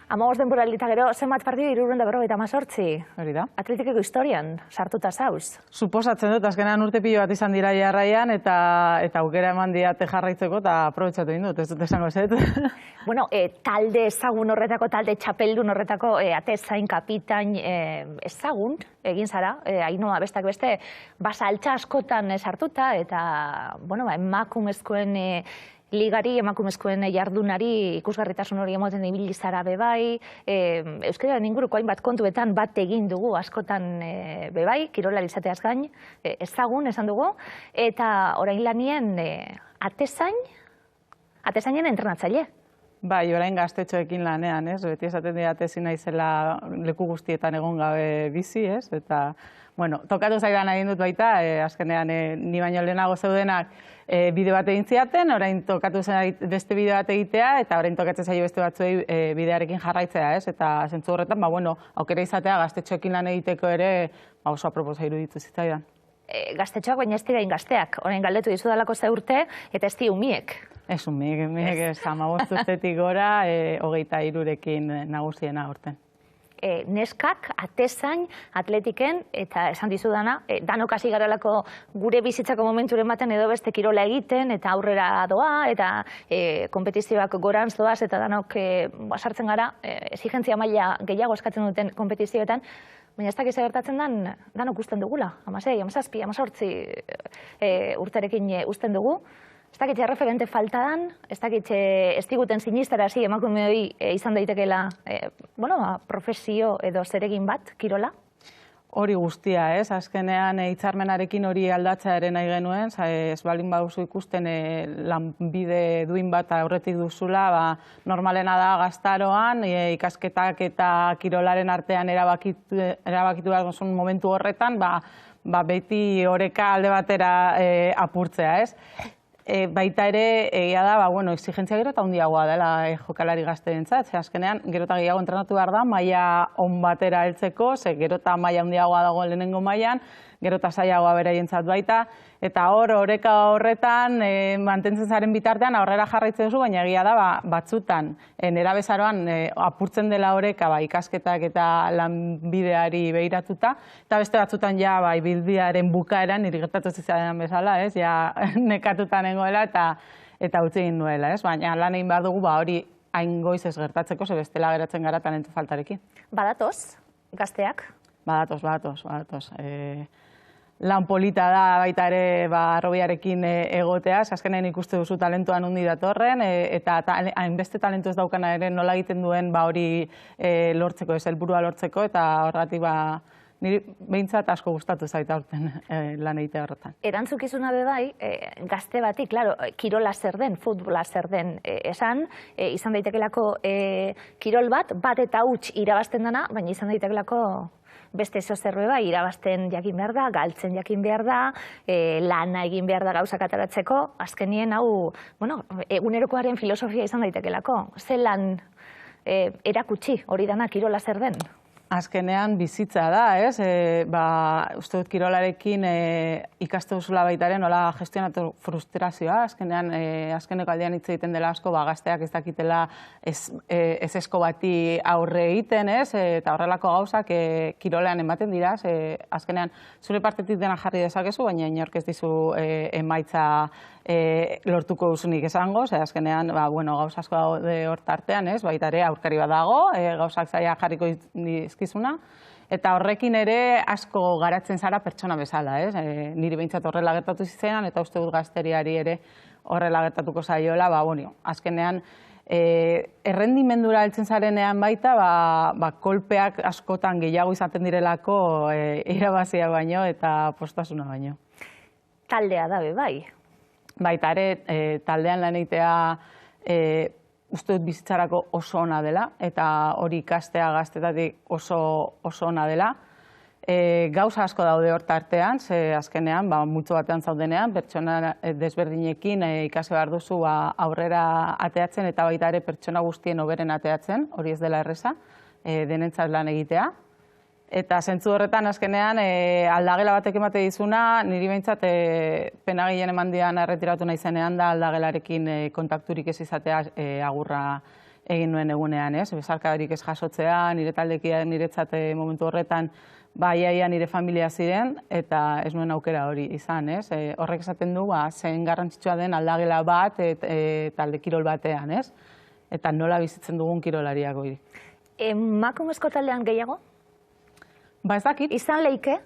15 denboraldi eta gero, zenbat partidu 358. Hori da. Atletikeko historian sartuta zauz. Suposatzen dut, azkenean urte pilo bat izan dira jarraian, eta aukera eman diate jarraitzeko, eta aprobetxatu egin dut, ez dut esango zet. Bueno, talde ezagun horretako, talde txapeldun horretako, atezain, kapitain ezagun, egin zara, Ainhoa bestak beste, basaltza askotan sartuta, eta, bueno, emakumezkoen ligari, emakumezkoen jardunari ikusgarritasun hori emoten ibili zara bebai, Euskararen inguruko hainbat kontuetan bat egin dugu askotan bebai, kirolari izateaz gain, ezagun esan dugu, eta orain lanien atezainen entrenatzaile. Bai, orain gaztetxoekin lanean, ez? Beti esaten didate ezin naizela leku guztietan egon gabe bizi, ez? Eta, bueno, tokatu zaidan egin dut baita, azkenean ni baino lehenago zeudenak bideo bat egin ziaten, orain tokatu zen beste bideo bat egitea, eta orain tokatzen zaio beste batzuei bidearekin jarraitzea, ez? Eta zentzu horretan, bueno, aukera izatea gaztetxoekin lan egiteko ere oso aproposa iruditu zitzaidan. Gaztetxoak baina ez dira ingazteak, orain galdetu dizudalako ze urte, eta ez di umiek. Ez umiek ez 15 urtetik gora, 23rekin nagusiena aurten. Neskak, atezain, atletiken, eta esan dizudana, danok hasi garelako gure bizitzako momenturen baten edo beste kirola egiten, eta aurrera doa, eta kompetizioak gorantz doaz, eta danok sartzen gara, exigentzia maila gehiago eskatzen duten kompetizioetan, baina ez dakiz gertatzen den, danok usten dugula, 16, 17, 18 urterekin usten dugu. Ez dakitxe referente faltadan, ez dakitxe ez diguten sinistarazi emakume hori izan daitekeela profesio edo zeregin bat, kirola? Hori guztia, ez? Azkenean hitzarmenarekin hori aldatzea ere nahi genuen, ez baldin baduzu ikusten lanbide duin bat aurretik duzula, normalena da gaztaroan, ikasketak eta kirolaren artean erabakitu behar duzun momentu horretan, beti oreka alde batera apurtzea, ez? Baita ere, egia da, exigentzia gero eta handiagoa dela jokalari gazteentzat, ze azkenean gero eta gehiago entrenatu behar da, maila on batera heltzeko, ze gero eta maila handiagoa dago lehenengo mailan, gero eta zailagoa beraientzat baita, eta oreka horretan mantentzen zaren bitartean aurrera jarraitzen duzu, baina egia da batzutan, nerabezaroan apurtzen dela oreka ikasketak eta lanbideari behiratuta, eta beste batzutan ja ibilbidearen bukaeran niri gertatu zitzaidan bezala, ja nekatuta nengoela eta utzi egin nuela, baina lan egin behar dugu hori hain goiz ez gertatzeko, ze bestela geratzen gara talentu faltarekin. Badatoz, gazteak? Badatoz. Lan polita da baita ere arrobiarekin egotea, azkenean ikuste duzu talentuan hundi datorren, eta hainbeste talentu ez daukana ere nola egiten duen hori lortzeko, ez helburua lortzeko, eta horregatik niri behintzat asko gustatu zaita aurten lan egitea horretan. Erantzukizuna bai, gazte bati, kirola zer den, futbola zer den esan, izan daitekelako kirol bat eta huts irabazten dena, baina izan daitekelako beste zozerbe bai, irabazten jakin behar da, galtzen jakin behar da, lana egin behar da gauzak ateratzeko, azkenien hau, egunerokoaren filosofia izan daitekelako. Ze lan erakutsi hori dana kirola zer den? Azkenean bizitza da, ez? Uste dut kirolarekin ikaste duzula baitaren nola gestionatu frustrazioa, azkeneko aldean hitz egiten dela asko, gazteak ez dakitela ezesko bati aurre egiten, ez? Eta horrelako gauzak kirolean ematen dira, azkenean zure partetik dena jarri dezakezu, baina inork ez dizu emaitza lortuko duzunik esango, azkenean gauza asko daude hor tartean, ez? Baita ere aurkari bat dago, gauzak zaila jarriko dizkizuna, eta horrekin ere asko garatzen zara pertsona bezala, ez? Niri behintzat horrela gertatu zizenan, eta uste dut gazteriari ere horrela gertatuko zaiola, azkenean errendimendura heltzen zarenean baita, kolpeak askotan gehiago izaten direlako irabazia baino eta postasuna baino. Taldea da bai? Baita ere, taldean lan egitea uste dut bizitzarako oso ona dela, eta hori ikastea gaztetatik oso ona dela. Gauza asko daude hor tartean, ze azkenean, multzo batean zaudenean, pertsona desberdinekin ikasi behar duzu aurrera ateatzen, eta baita ere pertsona guztien hoberen ateatzen, hori ez dela erreza, denentzat lan egitea. Eta zentzu horretan azkenean aldagela batek emate dizuna, niri behintzat pena gehien eman dian erretiratu nahi zenean da aldagelarekin kontakturik ez izatea agurra egin nuen egunean, ez? Besarkadarik ez jasotzea, nire taldekia niretzat momentu horretan iaia nire familia ziren, eta ez nuen aukera hori izan, ez? Horrek esaten du, zen garrantzitsua den aldagela bat talde kirol batean, ez? Eta nola bizitzen dugun kirolariak hori. Emakumezko taldean gehiago? Ez dakit. Izan leike?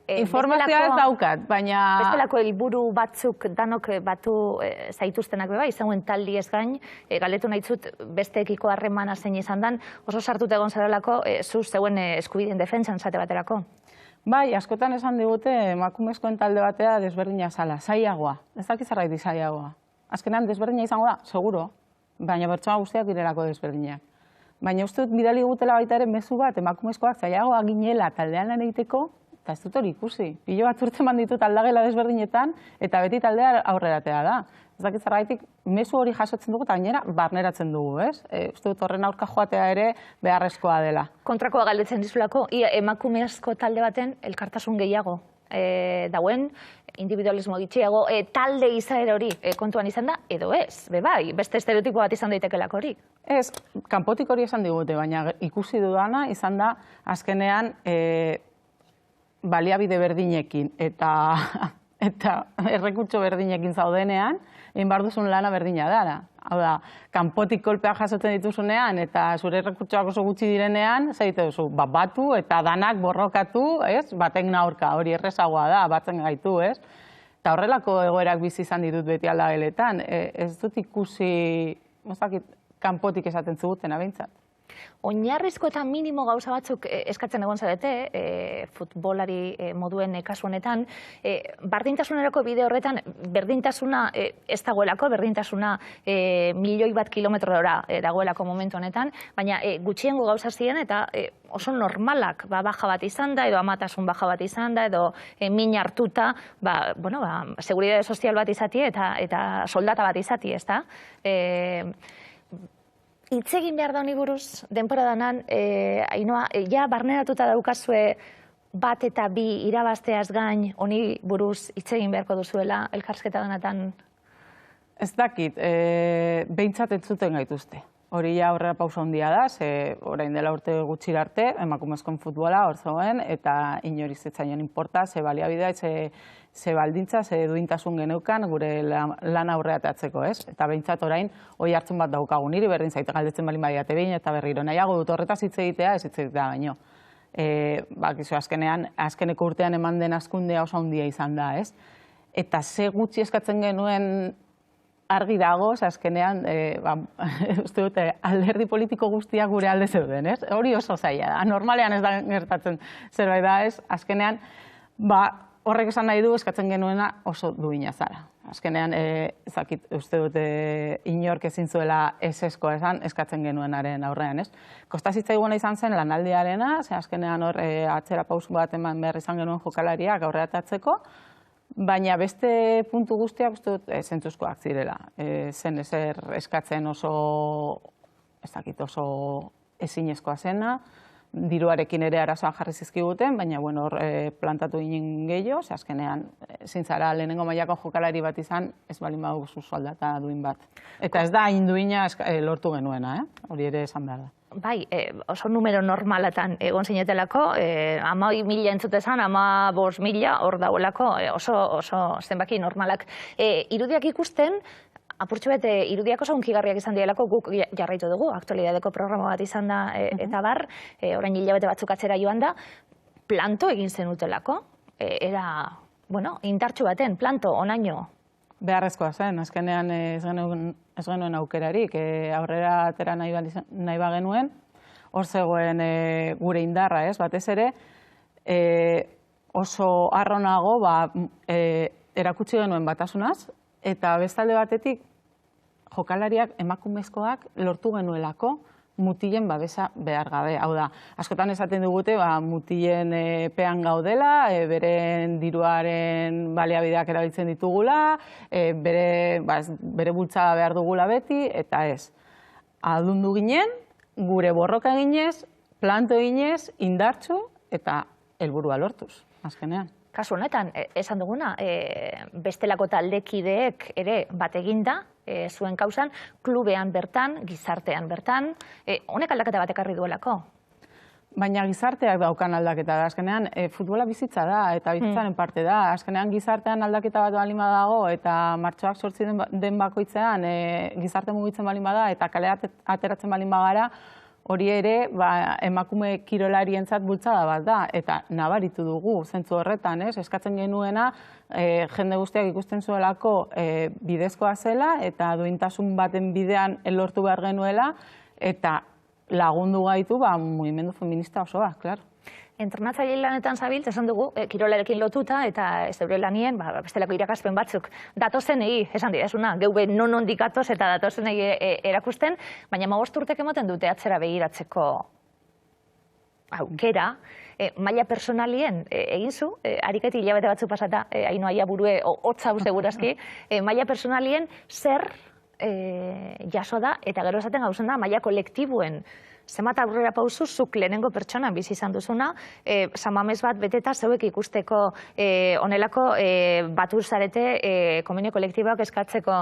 Informazioa ez daukat, baina... Bestelako helburu batzuk danok batu zaituztenak beba, izangoen taldi ez gain, galetu nahi zut besteekiko harremana zein izan dan, oso sartute egon zarelako, zu zeuen eskubideen defentsan zate baterako. Bai, askotan esan digute emakumezkoen talde batea desberdina zala, zailagoa. Ez dakit zergaiti zailagoa. Azkenan desberdina izango da, seguro, baina pertsona guztiak direlako desberdinak. Baina uste dut bidali gutela baita ere mezu bat, emakumezkoak zailagoa ginela taldean lan egiteko, eta ez dut hori ikusi. Pilo bat urtzen banditut aldagela desberdinetan, eta beti taldea aurreratea da. Ez dakit zergaitik, mezu hori jasotzen dugu, eta gainera barneratzen dugu, ez? Uste dut horren aurka joatea ere beharrezkoa dela. Kontrakoa galdetzen dizulako, emakumezko talde baten elkartasun gehiago dauen, individualismo gitxiago, talde izaera hori kontuan izan da, edo ez, bai, beste estereotipo bat izan daitekelako hori. Ez, kanpotik hori esan digute, baina ikusi dudana izan da, azkenean, baliabide berdinekin eta errekurtso berdinekin zaudenean, egin behar duzun lana berdina dara. Hau da, kanpotik kolpeak jasotzen dituzunean eta zure errekurtsoak oso gutxi direnean, zaite duzu, batu eta danak borrokatu, baten aurka, hori errezagoa da, batzen gaitu, ez? Eta horrelako egoerak bizi izan ditut beti aldageletan, ez dut ikusi, kanpotik esaten zugutena behintzat. Oinarrizko eta minimo gauza batzuk eskatzen egon zarete, futbolari moduen kasu honetan, berdintasunerako bide horretan berdintasuna ez dagoelako, berdintasuna milioi bat kilometrora dagoelako momentu honetan, baina gutxiengo gauza ziren eta oso normalak baja bat izan da, edo amatasun baja bat izan da, edo min hartuta, seguridade sozial bat izati eta soldata bat izati, ez da? Hitz egin behar da honi buruz, denpora danan, Ainhoa, ja barneratuta daukazue bat eta bi irabazteaz gain honi buruz hitz egin beharko duzuela elkarrizketa denatan? Ez dakit, behintzat entzuten gaituzte. Hori ja aurrera pausa handia da, orain dela urte gutxira arte, emakumezkoen futbola hor zegoen, eta inori zetzaion inporta, ze baliabidea, ze baldintza, ze duintasun geneukan gure lan aurreatatzeko, ez? Eta behintzat orain, hori hartzen bat daukagu, niri berdin zaite galdetzen balin badiate behin eta berriro. Nahiago dut horretaz hitz egitea, ez hitz egitea baino. Azkeneko urtean eman den hazkundea oso handia izan da, ez? Eta ze gutxi eskatzen genuen argi dago, azkenean, uste dute, alderdi politiko guztiak gure alde zeuden, ez? Hori oso zaila da. Normalean ez da gertatzen zerbait da, ez? Azkenean, horrek esan nahi du eskatzen genuena oso duina zara. Azkenean, ezakit, uste dute, inork ezin zuela eseskoa esan eskatzen genuenaren aurrean, ez? Kostazitzaigunea izan zen lanaldiarena, azkenean hor atzera pausu bat eman behar izan genuen jokalariak aurreatatzeko, baina beste puntu guztiak uste dut zentzuzkoak zirela. Zen ezer eskatzen oso ezinezkoa zena, diruarekin ere arazoan jarri zizkiguten, baina hor plantatu ginen gehiago, azkenean ezin zara lehenengo mailako jokalari bat izan, ez balin baduzu soldata duin bat. Eta ez da hain duina lortu genuena, hori ere esan behar da. Bai, oso numero normalatan egon zinetelako, 10.000 entzutezan, 15.000 hor dagoelako, oso zenbaki normalak. Irudiak ikusten, apurtxo bete, irudiak oso unkigarriak izan dielako, guk jarraitu dugu, aktualidadeko programa bat izan da, eta bar, orain hilabete batzuk atzera joan da, planto egin zenutelako, era, indartxo baten, planto, onaino. Beharrezkoa zen, azkenean ez genuen aukerarik, aurrera atera nahi bagenuen, hor zegoen gure indarra, batez ere, oso arronago erakutsi genuen batasunaz, eta bestalde batetik jokalariak emakumezkoak lortu genuelako mutilen babesa behar gabe. Hau da, askotan esaten dugute mutilen pean gaudela, beren diruaren baliabideak erabiltzen ditugula, bere bultzada behar dugula beti, eta ez. Aldundu ginen, gure borroka ginez, planto ginez, indartsu eta helburua lortuz, azkenean. Kasu honetan, esan duguna, bestelako taldekideek ere bat eginda, zuen kausan, klubean bertan, gizartean bertan, honek aldaketa bat ekarri duelako? Baina gizarteak daukan aldaketa da. Azkenean, futbola bizitza da, eta bizitzaren parte da. Azkenean, gizartean aldaketa bat balin badago, eta martxoak sortzi den bakoitzean, gizarte mugitzen balin bada, eta kalea ateratzen balin bagara, hori ere, emakume kirolarientzat bultzada bat da, eta nabaritu dugu, zentzu horretan, eskatzen genuena, jende guztiak ikusten zuelako bidezkoa zela, eta duintasun baten bidean lortu behar genuela, eta lagundu gaitu mugimendu feminista osoa, klaro. Entrenatzaile lanetan zabiltz, esan dugu, kirolarekin lotuta, eta zeure lanien, bestelako irakaspen batzuk datozenei, esan direzuna, geube non-ondik atoz eta datozenei erakusten, baina 15 urtek ematen dute atzera begiratzeko aukera, maila personalien egin zu, ariketi hilabete batzu pasata, Ainhoa burue, hotza segurazki, maila personalien zer jaso da, eta gero esaten gauzen da, maila kolektibuen zenbat aurrera pauzu zuk lehenengo pertsonan bizi izan duzuna, samamez bat beteta zeuek ikusteko onelako batu zarete komunio kolektiboak eskatzeko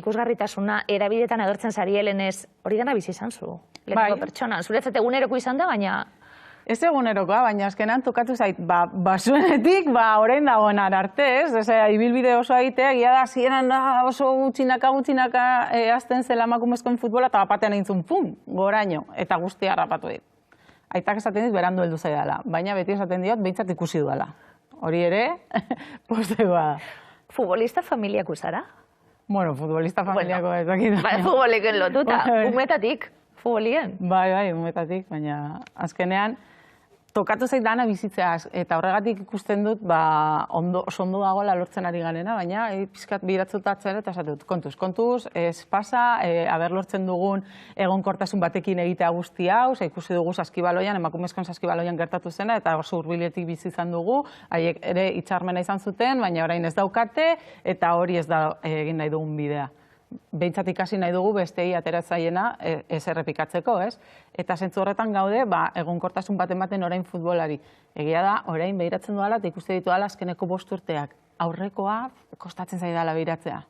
ikusgarritasuna erabidetan agertzen zari helenez, hori dena bizi izan zu, lehenengo pertsonan. Zuretzat eguneroko izan da, baina... Ez egunerokoa, baina azkenan tokatu zait, basuenetik, orain dagoen arte, ez? Ibilbide oso egitea, egia da, zieran oso gutxinaka azten zela emakumezkoen futbola, eta bapatean eintzun, pum, goraino, eta guztia harrapatu dit. Aitak esaten dit, berandu heldu zaidala, baina beti esaten diot, behintzat ikusi duela. Hori ere, postegoa da. Futbolista familiako zara? Bueno, futbolista familiako ez dakit. Futboleken lotuta, umetatik, futbolien? Bai, umetatik, baina azkenean, tokatu zait dana bizitzea, eta horregatik ikusten dut, oso ondo dagoela lortzen ari ganena, baina pizkat biratzutatzen eta esatut, kontuz, ez pasa, haber lortzen dugun egonkortasun batekin egitea guzti hau, ikusi dugu saskibaloian, emakumezkoen saskibaloian gertatu zena, eta oso hurbiletik bizi izan dugu, haiek ere hitzarmena izan zuten, baina orain ez daukate, eta hori ez da egin nahi dugun bidea. Behintzat ikasi nahi dugu bestei ateratzaiena ez errepikatzeko, ez? Eta zentzu horretan gaude, egonkortasun baten orain futbolari. Egia da, orain behiratzen duela eta ikuste ditu dela azkeneko 5 urteak. Aurrekoa kostatzen zaidala behiratzea.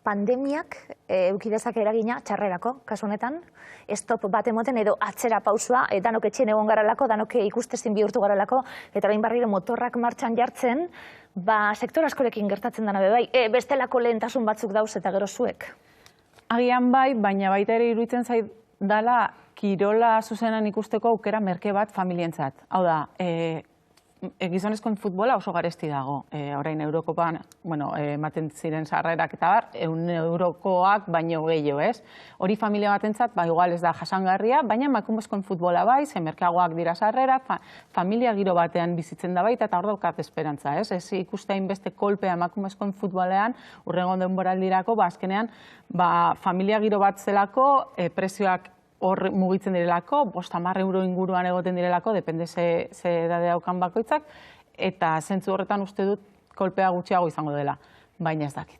Pandemiak eukidezak eragina txarrerako, kasu honetan, stop bat emoten edo atzera pausua, danok etxien egon garalako, danok ikustezin bihurtu garalako, eta orain barriro motorrak martxan jartzen, sektor askorekin gertatzen dena bai, bestelako lehentasun batzuk dauz eta gero zuek. Agian bai, baina baita ere iruditzen zait dala kirola zuzenan ikusteko aukera merke bat familientzat. Hau da, gizonezkoen futbola oso garesti dago. Orain Eurokopan, ematen ziren sarrerak eta 100 eurokoak baino gehiago, ez? Hori familia batentzat, igual ez da jasangarria, baina emakumezkoen futbola bai, ze merkeagoak dira sarrera, familia giro batean bizitzen da baita, eta hor daukat esperantza, ez? Ez ikustein beste kolpea emakumezkoen futbolean, urrengo denboraldirako, azkenean, familia giro bat zelako, prezioak hor mugitzen direlako, 50 euro inguruan egoten direlako, depende ze edade daukan bakoitzak, eta zentzu horretan uste dut kolpea gutxiago izango dela, baina ez dakit.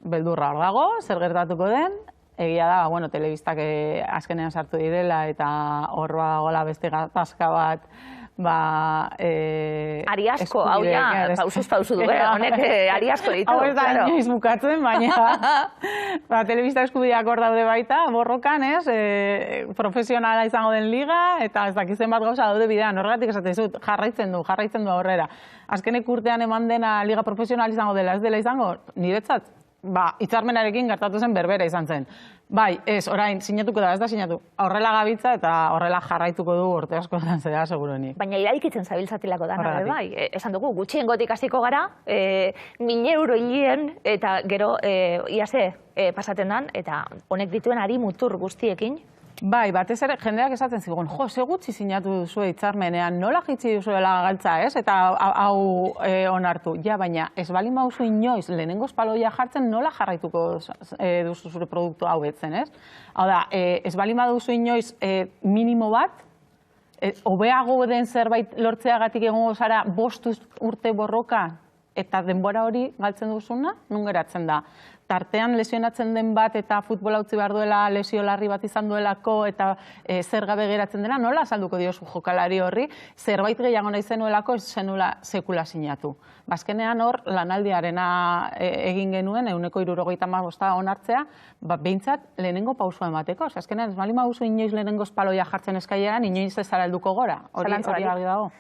Beldurra hor dago, zer gertatuko den, egia da, telebistak azkenean sartu direla, eta hor dagoela beste gatazka bat, ari asko, hau ja, pausuz pausu du, honek ari asko ditu. Hau ez da inoiz bukatzen, baina telebista eskubideak hor daude baita, borrokan, profesionala izango den liga, eta ez dakizen bat gauza daude bidean, horregatik esaten zut, jarraitzen du aurrera. Azkenek urtean eman dena liga profesional izango dela, ez dela izango, niretzat, hitzarmenarekin gertatu zen berbera izan zen. Bai, ez, orain, sinatuko da, ez da sinatu. Horrela gabitza eta horrela jarraituko du urte askotan zera, seguruenik. Baina iraikitzen zabiltzatilako da, bai. Esan dugu, gutxiengotik hasiko gara, 1000 euro hilien, eta gero iase pasaten dan, eta honek dituen ari mutur guztiekin. Bai, batez ere, jendeak esaten zigun, ze gutxi sinatu duzu hitzarmenean, nola jitsi duzuela galtza, ez? Eta hau onartu. Ja, baina ez balin bauzu inoiz lehenengo espaloia jartzen, nola jarraituko duzu zure produktu hau betzen, ez? Hau da, ez balin baduzu inoiz minimo bat, hobeago den zerbait lortzeagatik egongo zara 5 urte borroka, eta denbora hori galtzen duzuna, nun geratzen da. tartean lesionatzen den bat eta futbola utzi behar duela lesio larri bat izan duelako eta zer gabe geratzen dela, nola azalduko diozu jokalari horri, zerbait gehiago nahi zenuelako ez zenula sekula sinatu. Bazkenean hor, lanaldiarena egin genuen, 175 onartzea, behintzat lehenengo pausua emateko. Azkenean, ez bali mauzu inoiz lehenengo espaloia jartzen eskaileran, inoiz ez zara helduko gora. Hori argi dago.